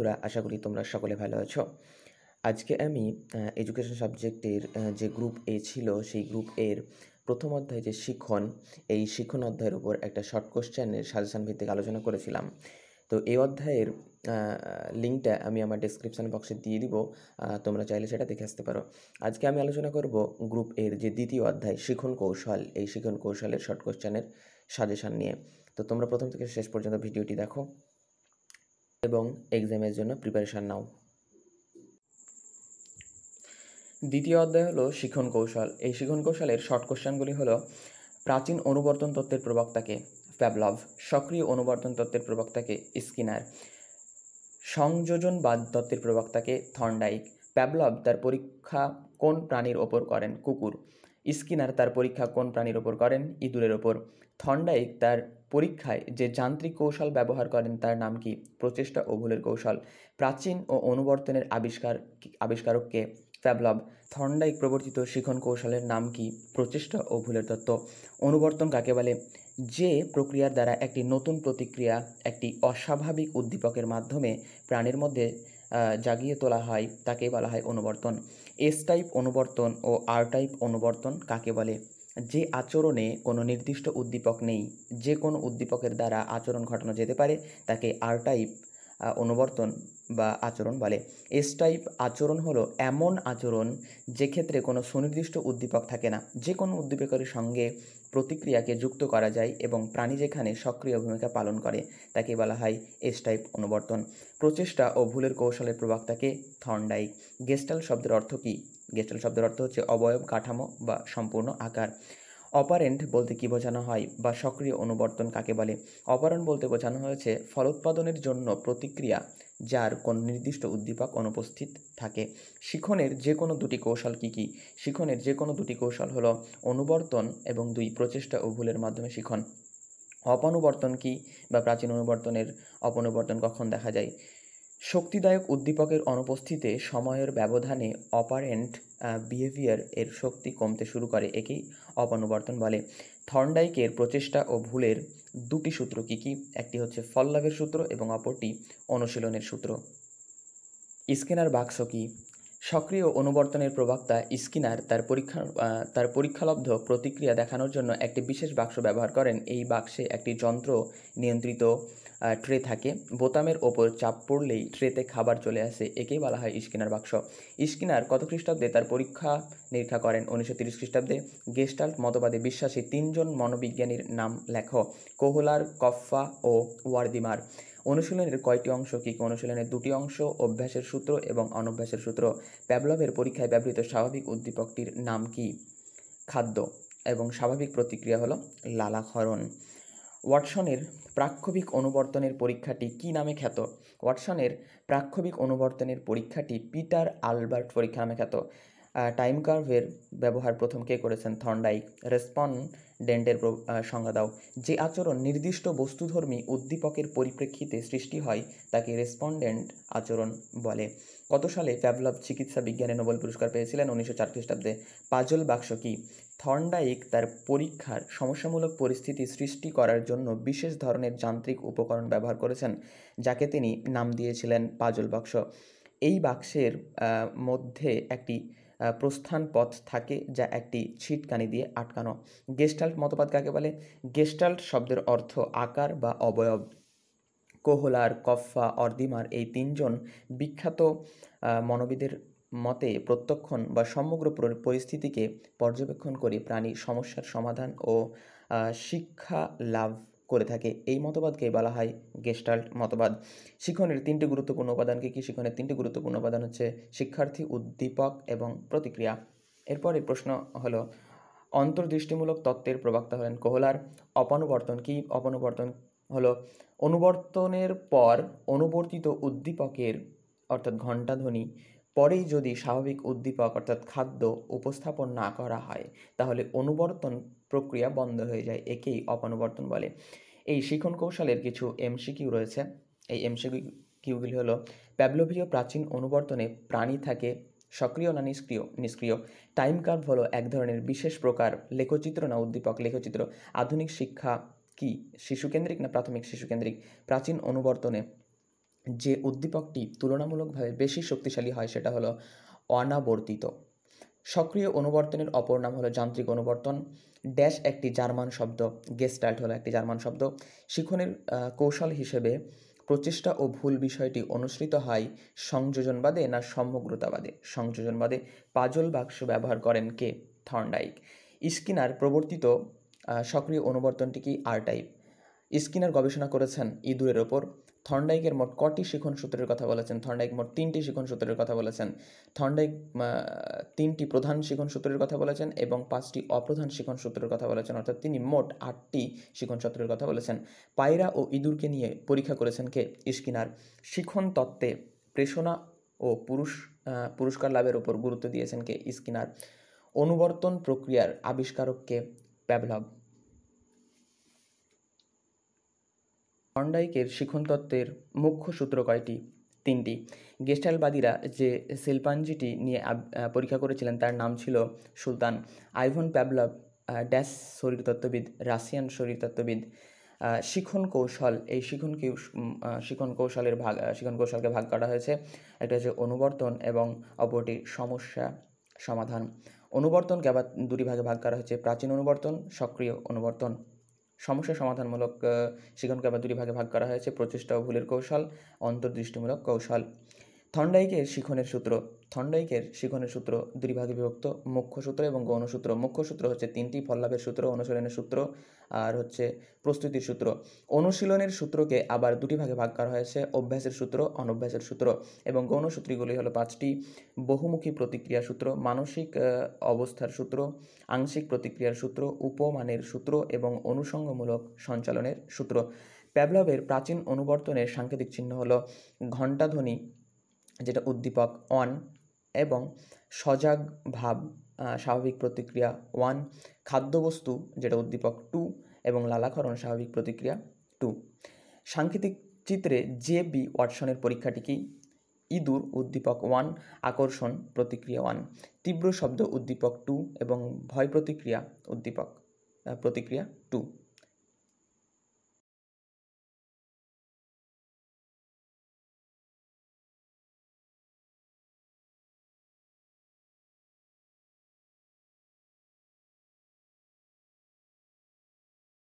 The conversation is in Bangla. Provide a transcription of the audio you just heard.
বন্ধুরা, আশা করি তোমরা সকলে ভালো আছো। আজকে আমি এডুকেশন সাবজেক্টের যে গ্রুপ এ ছিল সেই গ্রুপ এর প্রথম অধ্যায় যে শিখন, এই শিখন অধ্যায়ের উপর একটা শর্ট কোশ্চেনের সাজেশন ভিত্তিক আলোচনা করেছিলাম। তো এই অধ্যায়ের লিঙ্কটা আমি আমার ডেসক্রিপশন বক্সে দিয়ে দিব, তোমরা চাইলে সেটা দেখে আসতে পারো। আজকে আমি আলোচনা করব গ্রুপ এর যে দ্বিতীয় অধ্যায় শিখন কৌশল, এই শিখন কৌশলের শর্ট কোশ্চেনের সাজেশন নিয়ে। তো তোমরা প্রথম থেকে শেষ পর্যন্ত ভিডিওটি দেখো এবং এক্সামের জন্য প্রিপারেশান নাও। দ্বিতীয় অধ্যায় হলো শিখন কৌশল। এই শিখন কৌশলের শর্ট কোশ্চেনগুলি হলো: প্রাচীন অনুবর্তন তত্ত্বের প্রবক্তাকে প্যাভলভ, সক্রিয় অনুবর্তন তত্ত্বের প্রবক্তাকে স্কিনার, সংযোজনবাদ তত্ত্বের প্রবক্তাকে থর্নডাইক। প্যাভলভ তার পরীক্ষা কোন প্রাণীর ওপর করেন? কুকুর। স্কিনার তার পরীক্ষা কোন প্রাণীর ওপর করেন? ইঁদুরের ওপর। থর্নডাইক তার পরীক্ষায় যে যান্ত্রিক কৌশল ব্যবহার করেন তার নাম কি? প্রচেষ্টা ও ভুলের কৌশল। প্রাচীন ও অনুবর্তনের আবিষ্কারককে প্যাভলভ। থর্নডাইক প্রবর্তিত শিখন কৌশলের নাম কি? প্রচেষ্টা ও ভুলের তত্ত্ব। অনুবর্তন কাকে বলে? যে প্রক্রিয়ার দ্বারা একটি নতুন প্রতিক্রিয়া একটি অস্বাভাবিক উদ্দীপকের মাধ্যমে প্রাণীর মধ্যে জাগিয়ে তোলা হয় তাকে বলা হয় অনুবর্তন। এস টাইপ অনুবর্তন ও আর টাইপ অনুবর্তন কাকে বলে? যে আচরণে কোনো নির্দিষ্ট উদ্দীপক নেই, যে কোনো উদ্দীপকের দ্বারা আচরণ ঘটানো যেতে পারে তাকে আর টাইপ অনুবর্তন বা আচরণ বলে। এস টাইপ আচরণ হলো এমন আচরণ যে ক্ষেত্রে কোনো সুনির্দিষ্ট উদ্দীপক থাকে না, যে কোনো উদ্দীপকের সঙ্গে প্রতিক্রিয়াকে যুক্ত করা যায় এবং প্রাণী যেখানে সক্রিয় ভূমিকা পালন করে তাকে বলা হয় এস টাইপ অনুবর্তন। প্রচেষ্টা ও ভুলের কৌশলের প্রবক্তাকে থর্নডাইক। গেস্টাল্ট শব্দের অর্থ কী? গেস্টাল্ট শব্দের অর্থ হচ্ছে অবয়ব, কাঠামো বা সম্পূর্ণ আকার। অপারেন্ট বলতে কী বোঝানো হয় বা সক্রিয় অনুবর্তন কাকে বলে? অপারেন্ট বলতে বোঝানো হয়েছে ফলোৎপাদনের জন্য প্রতিক্রিয়া যার কোনো নির্দিষ্ট উদ্দীপক অনুপস্থিত থাকে। শিখনের যে কোনো দুটি কৌশল কী কী? শিখনের যে কোনো দুটি কৌশল হলো অনুবর্তন এবং প্রচেষ্টা ও ভুলের মাধ্যমে শিখন। অপনুবর্তন কী বা প্রাচীন অনুবর্তনের অপনুবর্তন কখন দেখা যায়? শক্তিদায়ক উদ্দীপকের অনুপস্থিতিতে সময়ের ব্যবধানে অপারেন্ট বিহেভিয়ার এর শক্তি কমতে শুরু করে, একেই অপনুবর্তন বলে। থর্নডাইকের প্রচেষ্টা ও ভুলের দুটি সূত্র কী কী? একটি হচ্ছে ফল লাভের সূত্র এবং অপরটি অনুশীলনের সূত্র। স্কিনার বাক্স কী? সক্রিয় অনুবর্তনের প্রবক্তা স্কিনার তার পরীক্ষালব্ধ প্রতিক্রিয়া দেখানোর জন্য একটি বিশেষ বাক্স ব্যবহার করেন। এই বাক্সে একটি যন্ত্র নিয়ন্ত্রিত ট্রে থাকে। বোতামের ওপর চাপ পড়লেই ট্রেতে খাবার চলে আসে, একেই বলা হয় স্কিনার বাক্স। স্কিনার কত খ্রিস্টাব্দে তার পরীক্ষা নিরীক্ষা করেন? 1930 খ্রিস্টাব্দে। গেস্টাল্ট মতবাদে বিশ্বাসী তিনজন মনোবিজ্ঞানীর নাম লেখো। কোহলার, কফফা ও ওয়ার্দিমার। অনুশীলনের কয়টি অংশ কী? অনুশীলনের দুটি অংশ, অভ্যাসের সূত্র এবং অনভ্যাসের সূত্র। প্যাভলভের পরীক্ষায় ব্যবহৃত স্বাভাবিক উদ্দীপকটির নাম কি? খাদ্য। এবং স্বাভাবিক প্রতিক্রিয়া হলো লালাক্ষরণ। ওয়াটসনের প্রাক্ষোভিক অনুবর্তনের পরীক্ষাটি কী নামে খ্যাত? ওয়াটসনের প্রাক্ষোভিক অনুবর্তনের পরীক্ষাটি পিটার আলবার্ট পরীক্ষা নামে খ্যাত। টাইম কার্ভের ব্যবহার প্রথম কে করেছেন? থর্নডাইক। রেসপন্ডেন্টের সংজ্ঞা দাও। যে আচরণ নির্দিষ্ট বস্তুধর্মী উদ্দীপকের পরিপ্রেক্ষিতে সৃষ্টি হয় তাকে রেসপন্ডেন্ট আচরণ বলে। কত সালে প্যাভলভ চিকিৎসা বিজ্ঞানে নোবেল পুরস্কার পেয়েছিলেন? 1904 খ্রিস্টাব্দে। পাজল বাক্স কী? থর্নডাইক তার পরীক্ষার সমস্যামূলক পরিস্থিতি সৃষ্টি করার জন্য বিশেষ ধরনের যান্ত্রিক উপকরণ ব্যবহার করেছেন, যাকে তিনি নাম দিয়েছিলেন পাজল বাক্স। এই বাক্সের মধ্যে একটি প্রস্থান পথ থাকে যা একটি ছিটকানি দিয়ে আটকানো। গেস্টাল্ট মতবাদ কাকে বলে? গেস্টাল্ট শব্দের অর্থ আকার বা অবয়ব। কোহলার, কফফা, অর্দিমার এই তিনজন বিখ্যাত মনোবিদের মতে প্রত্যক্ষণ বা সমগ্র পরিস্থিতিকে পর্যবেক্ষণ করে প্রাণী সমস্যার সমাধান ও শিক্ষা লাভ করে থাকে। এই মতবাদকে বলা হয় গেস্টাল্ট মতবাদ। শিখনের তিনটি গুরুত্বপূর্ণ উপাদান কী? শিখনের তিনটি গুরুত্বপূর্ণ উপাদান হচ্ছে শিক্ষার্থী, উদ্দীপক এবং প্রতিক্রিয়া। এরপরে প্রশ্ন হলো, অন্তর্দৃষ্টিমূলক তত্ত্বের প্রবক্তা হলেন কোহলার। অপনুবর্তন কী? অপনুবর্তন হলো অনুবর্তনের পর অনুবর্তিত উদ্দীপকের অর্থাৎ ঘণ্টাধ্বনি পরেই যদি স্বাভাবিক উদ্দীপক অর্থাৎ খাদ্য উপস্থাপন না করা হয় তাহলে অনুবর্তন প্রক্রিয়া বন্ধ হয়ে যায়, একেই অপনুবর্তন বলে। এই শিখন কৌশলের কিছু এমসিকিউ রয়েছে। এই এমসিকিউগুলি হলো: প্যাভলভীয় প্রাচীন অনুবর্তনে প্রাণী থাকে সক্রিয় না নিষ্ক্রিয়? টাইম কার্ভ হলো এক ধরনের বিশেষ প্রকার লেখচিত্র না উদ্দীপক? লেখচিত্র। আধুনিক শিক্ষা কি শিশুকেন্দ্রিক না প্রাথমিক শিশুকেন্দ্রিক? প্রাচীন অনুবর্তনে যে উদ্দীপকটি তুলনামূলকভাবে বেশি শক্তিশালী হয় সেটা হলো অনাবর্তিত। সক্রিয় অনুবর্তনের অপর নাম হলো যান্ত্রিক অনুবর্তন। ড্যাশ একটি জার্মান শব্দ, গেস্টাল্ট হলো একটি জার্মান শব্দ। শিখনের কৌশল হিসেবে প্রচেষ্টা ও ভুল বিষয়টি অনুসৃত হয় সংযোজনবাদে না সমগ্রতাবাদে? সংযোজনবাদে। পাজল বাক্স ব্যবহার করেন কে? থর্নডাইক। স্কিনার প্রবর্তিত সক্রিয় অনুবর্তনটি কি? আর টাইপ। স্কিনার গবেষণা করেছেন ইঁদুরের ওপর। থর্নডাইকের মোট কটি শিখন সূত্রের কথা বলেছেন? থর্নডাইক মোট 3টি শিখন সূত্রের কথা বলেছেন। থর্নডাইক 3টি প্রধান শিখন সূত্রের কথা বলেছেন এবং 5টি অপ্রধান শিখন সূত্রের কথা বলেছেন, অর্থাৎ তিনি মোট 8টি শিখন সূত্রের কথা বলেছেন। পায়রা ও ইঁদুরকে নিয়ে পরীক্ষা করেছেন কে? স্কিনার। শিখন তত্ত্বে প্রেষণা ও পুরস্কার লাভের উপর গুরুত্ব দিয়েছেন কে? স্কিনার। অনুবর্তন প্রক্রিয়ার আবিষ্কারক কে? প্যাভলভ। থর্নডাইকের শিখন তত্ত্বের মুখ্য সূত্র কয়টি? 3টি। গেস্টাল্টবাদীরা যে শিম্পাঞ্জিটি নিয়ে পরীক্ষা করেছিলেন তার নাম ছিল সুলতান। আইভান প্যাভলভ ড্যাশ শরীরতত্ত্ববিদ, রাশিয়ান শরীরতত্ত্ববিদ। শিখন কৌশল, এই শিখন কৌশলকে ভাগ করা হয়েছে। একটা হচ্ছে অনুবর্তন এবং অপরটি সমস্যা সমাধান। অনুবর্তনকে আবার দুটি ভাগে ভাগ করা হয়েছে, প্রাচীন অনুবর্তন, সক্রিয় অনুবর্তন। সমস্যা সমাধানমূলক শিখনকে আবার দুটি ভাগে ভাগ করা হয়েছে, প্রচেষ্টা ও ভুলের কৌশল, অন্তর্দৃষ্টিমূলক কৌশল। থর্নডাইকের শিখনের সূত্র দুটি ভাগে বিভক্ত, মুখ্য সূত্র এবং গৌণ সূত্র। মুখ্য সূত্র হচ্ছে 3টি, ফললাভের সূত্র, অনুশীলনের সূত্র আর হচ্ছে প্রস্তুতির সূত্র। অনুশীলনের সূত্রকে আবার দুটি ভাগে ভাগ করা হয়েছে, অভ্যাসের সূত্র, অনভ্যাসের সূত্র। এবং গৌণ সূত্রগুলি হলো 5টি, বহুমুখী প্রতিক্রিয়া সূত্র, মানসিক অবস্থার সূত্র, আংশিক প্রতিক্রিয়ার সূত্র, উপমানের সূত্র এবং অনুষঙ্গমূলক সঞ্চালনের সূত্র। প্যাভলভের প্রাচীন অনুবর্তনের সাংকেতিক চিহ্ন হলো ঘণ্টাধ্বনি, যেটা উদ্দীপক 1, এবং সজাগ ভাব, স্বাভাবিক প্রতিক্রিয়া 1, খাদ্যবস্তু যেটা উদ্দীপক 2 এবং লালাক্ষরণ স্বাভাবিক প্রতিক্রিয়া 2। সাংকেতিক চিত্রে জে.বি. ওয়াটসনের পরীক্ষাটি কি? ইঁদুর উদ্দীপক 1, আকর্ষণ প্রতিক্রিয়া 1, তীব্র শব্দ উদ্দীপক 2 এবং ভয় প্রতিক্রিয়া প্রতিক্রিয়া 2।